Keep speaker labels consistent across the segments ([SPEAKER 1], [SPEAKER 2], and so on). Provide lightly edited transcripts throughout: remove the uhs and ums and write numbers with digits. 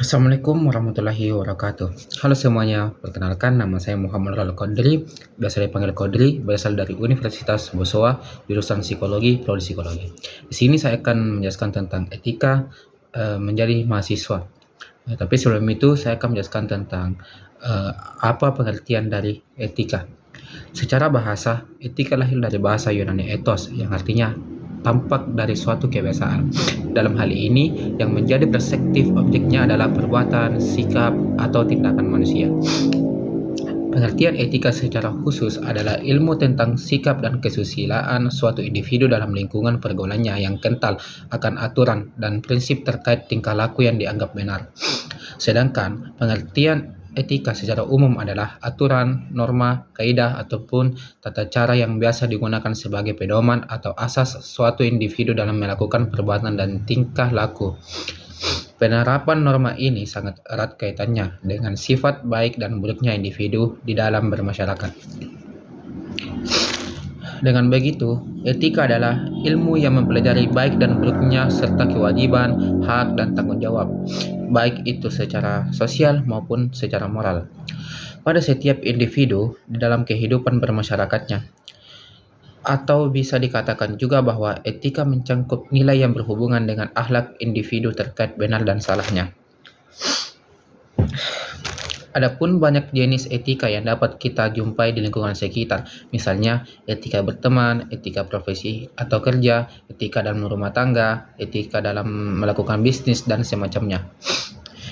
[SPEAKER 1] Assalamualaikum warahmatullahi wabarakatuh. Halo semuanya, perkenalkan nama saya Muhammad Al Qadri, biasa dipanggil Qadri, berasal dari Universitas Bosowa, jurusan Psikologi, Prodi Psikologi. Di sini saya akan menjelaskan tentang etika menjadi mahasiswa. Tapi sebelum itu saya akan menjelaskan tentang eh, apa pengertian dari etika. Secara bahasa, etika lahir dari bahasa Yunani ethos yang artinya tampak dari suatu kebiasaan. Dalam hal ini, yang menjadi perspektif objeknya adalah perbuatan, sikap, atau tindakan manusia. Pengertian etika secara khusus adalah ilmu tentang sikap dan kesusilaan suatu individu dalam lingkungan pergaulannya yang kental akan aturan dan prinsip terkait tingkah laku yang dianggap benar. Sedangkan pengertian etika secara umum adalah aturan, norma, kaidah, ataupun tata cara yang biasa digunakan sebagai pedoman atau asas suatu individu dalam melakukan perbuatan dan tingkah laku. Penerapan norma ini sangat erat kaitannya dengan sifat baik dan buruknya individu di dalam bermasyarakat. Dengan begitu, etika adalah ilmu yang mempelajari baik dan buruknya serta kewajiban, hak, dan tanggung jawab, baik itu secara sosial maupun secara moral, pada setiap individu di dalam kehidupan bermasyarakatnya. Atau bisa dikatakan juga bahwa etika mencangkup nilai yang berhubungan dengan akhlak individu terkait benar dan salahnya. Adapun banyak jenis etika yang dapat kita jumpai di lingkungan sekitar, misalnya etika berteman, etika profesi atau kerja, etika dalam rumah tangga, etika dalam melakukan bisnis, dan semacamnya.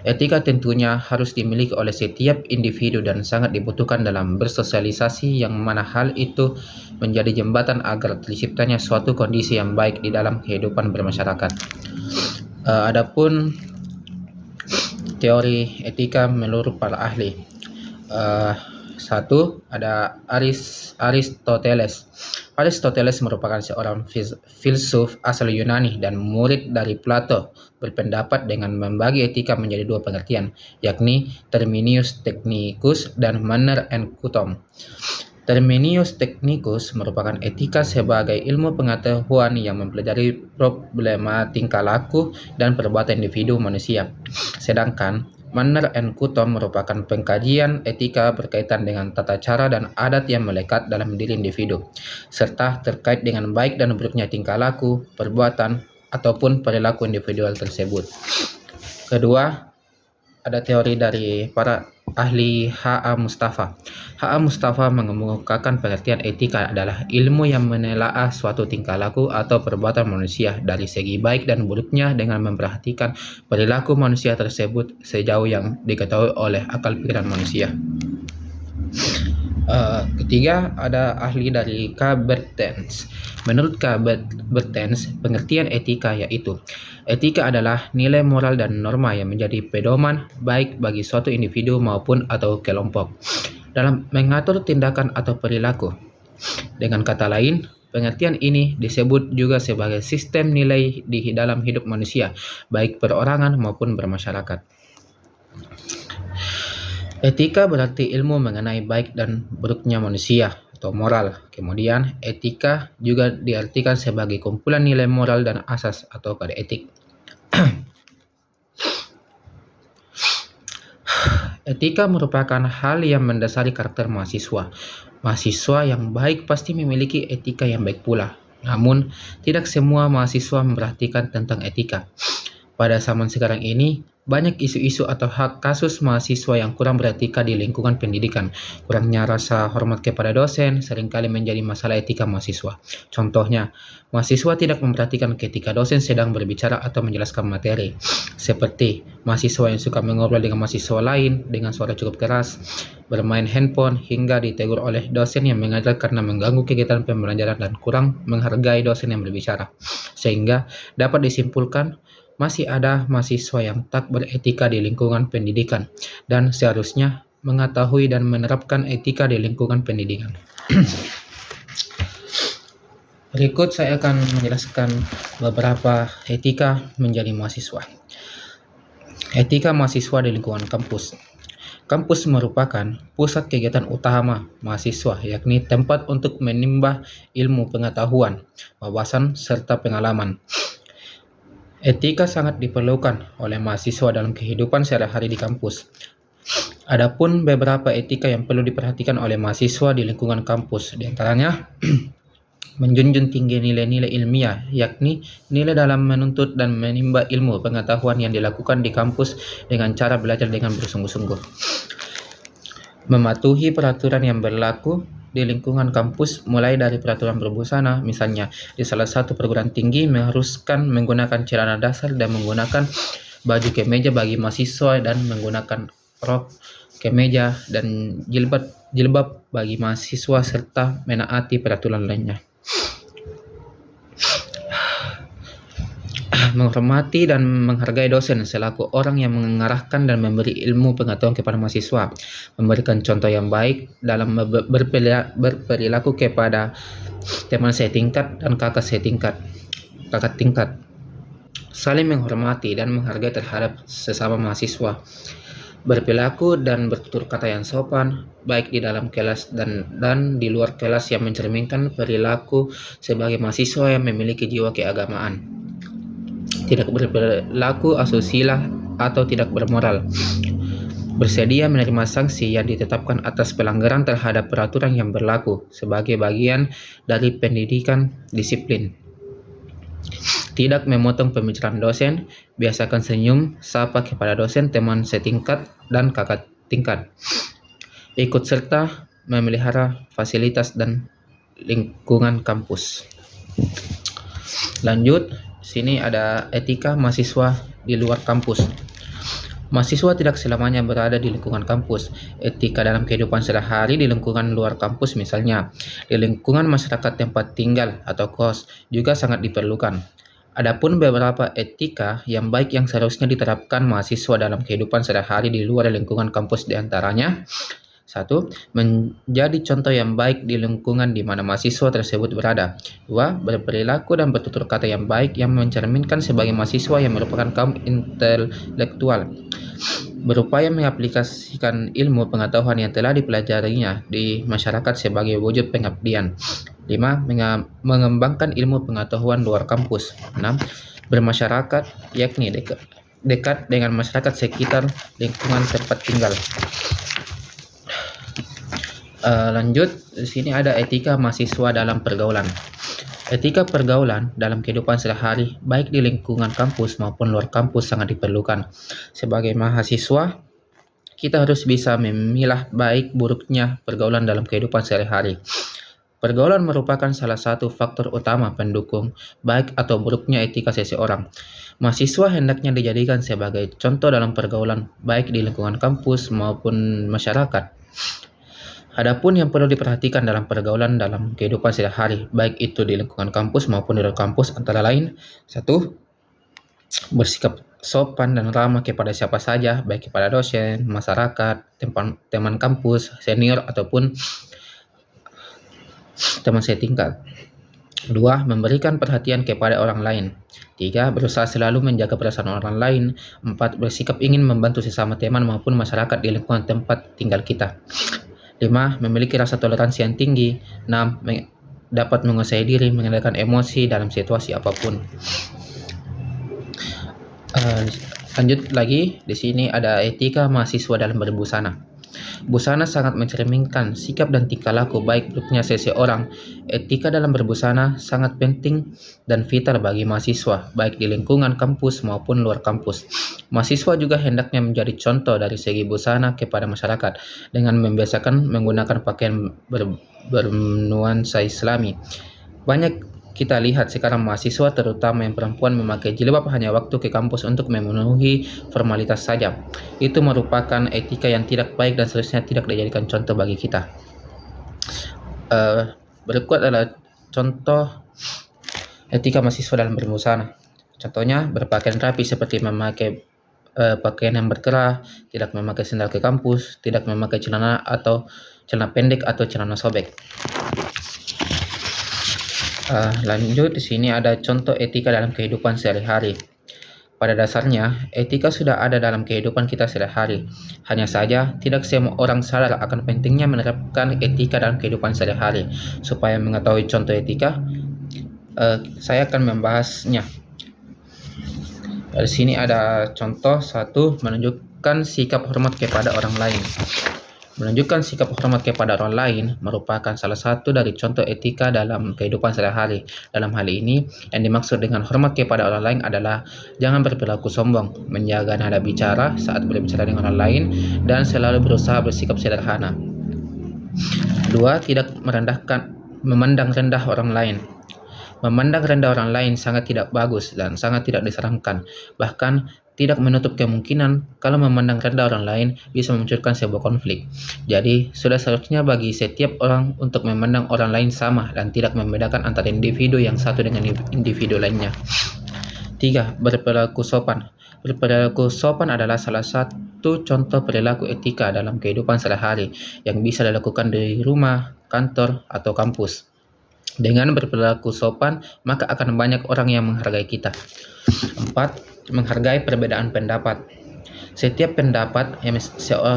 [SPEAKER 1] Etika tentunya harus dimiliki oleh setiap individu dan sangat dibutuhkan dalam bersosialisasi, yang mana hal itu menjadi jembatan agar terciptanya suatu kondisi yang baik di dalam kehidupan bermasyarakat. Adapun teori etika menurut para ahli. Satu, ada Aristoteles. Aristoteles merupakan seorang filsuf asal Yunani dan murid dari Plato, berpendapat dengan membagi etika menjadi dua pengertian, yakni terminus technicus dan manner and custom. Terminus technicus merupakan etika sebagai ilmu pengetahuan yang mempelajari problema tingkah laku dan perbuatan individu manusia. Sedangkan manner and custom merupakan pengkajian etika berkaitan dengan tata cara dan adat yang melekat dalam diri individu, serta terkait dengan baik dan buruknya tingkah laku, perbuatan, ataupun perilaku individual tersebut. Kedua, ada teori dari para ahli H.A. Mustafa. H.A. Mustafa mengemukakan pengertian etika adalah ilmu yang menelaah suatu tingkah laku atau perbuatan manusia dari segi baik dan buruknya dengan memperhatikan perilaku manusia tersebut sejauh yang diketahui oleh akal pikiran manusia. Ketiga, ada ahli dari K. Bertens. Menurut K. Bertens, pengertian etika yaitu etika adalah nilai moral dan norma yang menjadi pedoman baik bagi suatu individu maupun atau kelompok dalam mengatur tindakan atau perilaku. Dengan kata lain, pengertian ini disebut juga sebagai sistem nilai di dalam hidup manusia, baik perorangan maupun bermasyarakat. Etika berarti ilmu mengenai baik dan buruknya manusia atau moral. Kemudian, etika juga diartikan sebagai kumpulan nilai moral dan asas atau kode etik. Etika merupakan hal yang mendasari karakter mahasiswa. Mahasiswa yang baik pasti memiliki etika yang baik pula. Namun, tidak semua mahasiswa memperhatikan tentang etika. Pada zaman sekarang ini, banyak isu-isu atau kasus mahasiswa yang kurang beretika di lingkungan pendidikan. Kurangnya rasa hormat kepada dosen seringkali menjadi masalah etika mahasiswa. Contohnya, mahasiswa tidak memperhatikan ketika dosen sedang berbicara atau menjelaskan materi. Seperti mahasiswa yang suka mengobrol dengan mahasiswa lain dengan suara cukup keras, bermain handphone, hingga ditegur oleh dosen yang mengajar karena mengganggu kegiatan pembelajaran dan kurang menghargai dosen yang berbicara. Sehingga dapat disimpulkan masih ada mahasiswa yang tak beretika di lingkungan pendidikan dan seharusnya mengetahui dan menerapkan etika di lingkungan pendidikan. Berikut saya akan menjelaskan beberapa etika menjadi mahasiswa. Etika mahasiswa di lingkungan kampus. Kampus merupakan pusat kegiatan utama mahasiswa, yakni tempat untuk menimba ilmu pengetahuan, wawasan, serta pengalaman. Etika sangat diperlukan oleh mahasiswa dalam kehidupan sehari-hari di kampus. Adapun beberapa etika yang perlu diperhatikan oleh mahasiswa di lingkungan kampus, di antaranya menjunjung tinggi nilai-nilai ilmiah, yakni nilai dalam menuntut dan menimba ilmu pengetahuan yang dilakukan di kampus dengan cara belajar dengan bersungguh-sungguh. Mematuhi peraturan yang berlaku di lingkungan kampus, mulai dari peraturan berbusana, misalnya di salah satu perguruan tinggi mengharuskan menggunakan celana dasar dan menggunakan baju kemeja bagi mahasiswa dan menggunakan rok kemeja dan jilbab bagi mahasiswa serta menaati peraturan lainnya. Menghormati dan menghargai dosen selaku orang yang mengarahkan dan memberi ilmu pengetahuan kepada mahasiswa, memberikan contoh yang baik dalam berperilaku kepada teman setingkat dan kakak tingkat, saling menghormati dan menghargai terhadap sesama mahasiswa, berperilaku dan bertutur kata yang sopan, baik di dalam kelas dan di luar kelas yang mencerminkan perilaku sebagai mahasiswa yang memiliki jiwa keagamaan. Tidak berperilaku asusila atau tidak bermoral. Bersedia menerima sanksi yang ditetapkan atas pelanggaran terhadap peraturan yang berlaku sebagai bagian dari pendidikan disiplin. Tidak memotong pembicaraan dosen, biasakan senyum, sapa kepada dosen, teman setingkat, dan kakak tingkat. Ikut serta memelihara fasilitas dan lingkungan kampus. Lanjut, sini ada etika mahasiswa di luar kampus. Mahasiswa tidak selamanya berada di lingkungan kampus. Etika dalam kehidupan sehari-hari di lingkungan luar kampus, misalnya di lingkungan masyarakat tempat tinggal atau kos, juga sangat diperlukan. Adapun beberapa etika yang baik yang seharusnya diterapkan mahasiswa dalam kehidupan sehari-hari di luar lingkungan kampus, di antaranya: 1. Menjadi contoh yang baik di lingkungan di mana mahasiswa tersebut berada. 2. Berperilaku dan bertutur kata yang baik yang mencerminkan sebagai mahasiswa yang merupakan kaum intelektual. Berupaya mengaplikasikan ilmu pengetahuan yang telah dipelajarinya di masyarakat sebagai wujud pengabdian. 5. Mengembangkan ilmu pengetahuan luar kampus. 6. Bermasyarakat, yakni dekat dengan masyarakat sekitar lingkungan tempat tinggal. Lanjut, di sini ada etika mahasiswa dalam pergaulan. Etika pergaulan dalam kehidupan sehari-hari, baik di lingkungan kampus maupun luar kampus, sangat diperlukan. Sebagai mahasiswa, kita harus bisa memilah baik buruknya pergaulan dalam kehidupan sehari-hari. Pergaulan merupakan salah satu faktor utama pendukung baik atau buruknya etika seseorang. Mahasiswa hendaknya dijadikan sebagai contoh dalam pergaulan, baik di lingkungan kampus maupun masyarakat. Adapun yang perlu diperhatikan dalam pergaulan dalam kehidupan sehari-hari, baik itu di lingkungan kampus maupun di luar kampus, antara lain: 1. Bersikap sopan dan ramah kepada siapa saja, baik kepada dosen, masyarakat, teman kampus, senior, ataupun teman setingkat. 2. Memberikan perhatian kepada orang lain. 3. Berusaha selalu menjaga perasaan orang lain. 4. Bersikap ingin membantu sesama teman maupun masyarakat di lingkungan tempat tinggal kita. 5. Memiliki rasa toleransi yang tinggi. 6. Dapat menguasai diri, mengendalikan emosi dalam situasi apapun. Lanjut lagi, di sini ada etika mahasiswa dalam berbusana. Busana sangat mencerminkan sikap dan tingkah laku baik buruknya seseorang. Etika dalam berbusana sangat penting dan vital bagi mahasiswa, baik di lingkungan kampus maupun luar kampus. Mahasiswa juga hendaknya menjadi contoh dari segi busana kepada masyarakat dengan membiasakan menggunakan pakaian bernuansa Islami. Banyak kita lihat sekarang mahasiswa, terutama yang perempuan, memakai jilbab hanya waktu ke kampus untuk memenuhi formalitas saja. Itu merupakan etika yang tidak baik dan seharusnya tidak dijadikan contoh bagi kita. Berikut adalah contoh etika mahasiswa dalam berbusana. Contohnya, berpakaian rapi seperti memakai pakaian yang berkerah, tidak memakai sandal ke kampus, tidak memakai celana pendek atau celana sobek. Lanjut, di sini ada contoh etika dalam kehidupan sehari-hari. Pada dasarnya, etika sudah ada dalam kehidupan kita sehari-hari. Hanya saja, tidak semua orang sadar akan pentingnya menerapkan etika dalam kehidupan sehari-hari. Supaya mengetahui contoh etika, saya akan membahasnya. Di sini ada contoh satu, menunjukkan sikap hormat kepada orang lain. Menunjukkan sikap hormat kepada orang lain merupakan salah satu dari contoh etika dalam kehidupan sehari-hari. Dalam hal ini, yang dimaksud dengan hormat kepada orang lain adalah jangan berperilaku sombong, menjaga nada bicara saat berbicara dengan orang lain, dan selalu berusaha bersikap sederhana. 2. Tidak memandang rendah orang lain. Memandang rendah orang lain sangat tidak bagus dan sangat tidak disarankan. Bahkan tidak menutup kemungkinan kalau memandang rendah orang lain bisa memunculkan sebuah konflik. Jadi, sudah seharusnya bagi setiap orang untuk memandang orang lain sama dan tidak membedakan antara individu yang satu dengan individu lainnya. 3. Berperilaku sopan. Berperilaku sopan adalah salah satu contoh perilaku etika dalam kehidupan sehari-hari yang bisa dilakukan di rumah, kantor, atau kampus. Dengan berperilaku sopan, maka akan banyak orang yang menghargai kita. 4. Menghargai perbedaan pendapat. Setiap pendapat yang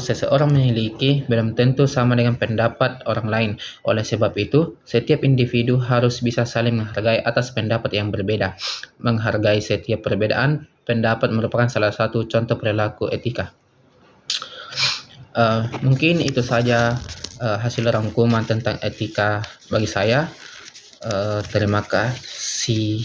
[SPEAKER 1] seseorang miliki belum tentu sama dengan pendapat orang lain. Oleh sebab itu, setiap individu harus bisa saling menghargai atas pendapat yang berbeda. Menghargai setiap perbedaan pendapat merupakan salah satu contoh perilaku etika. Mungkin itu saja hasil rangkuman tentang etika bagi saya. Terima kasih.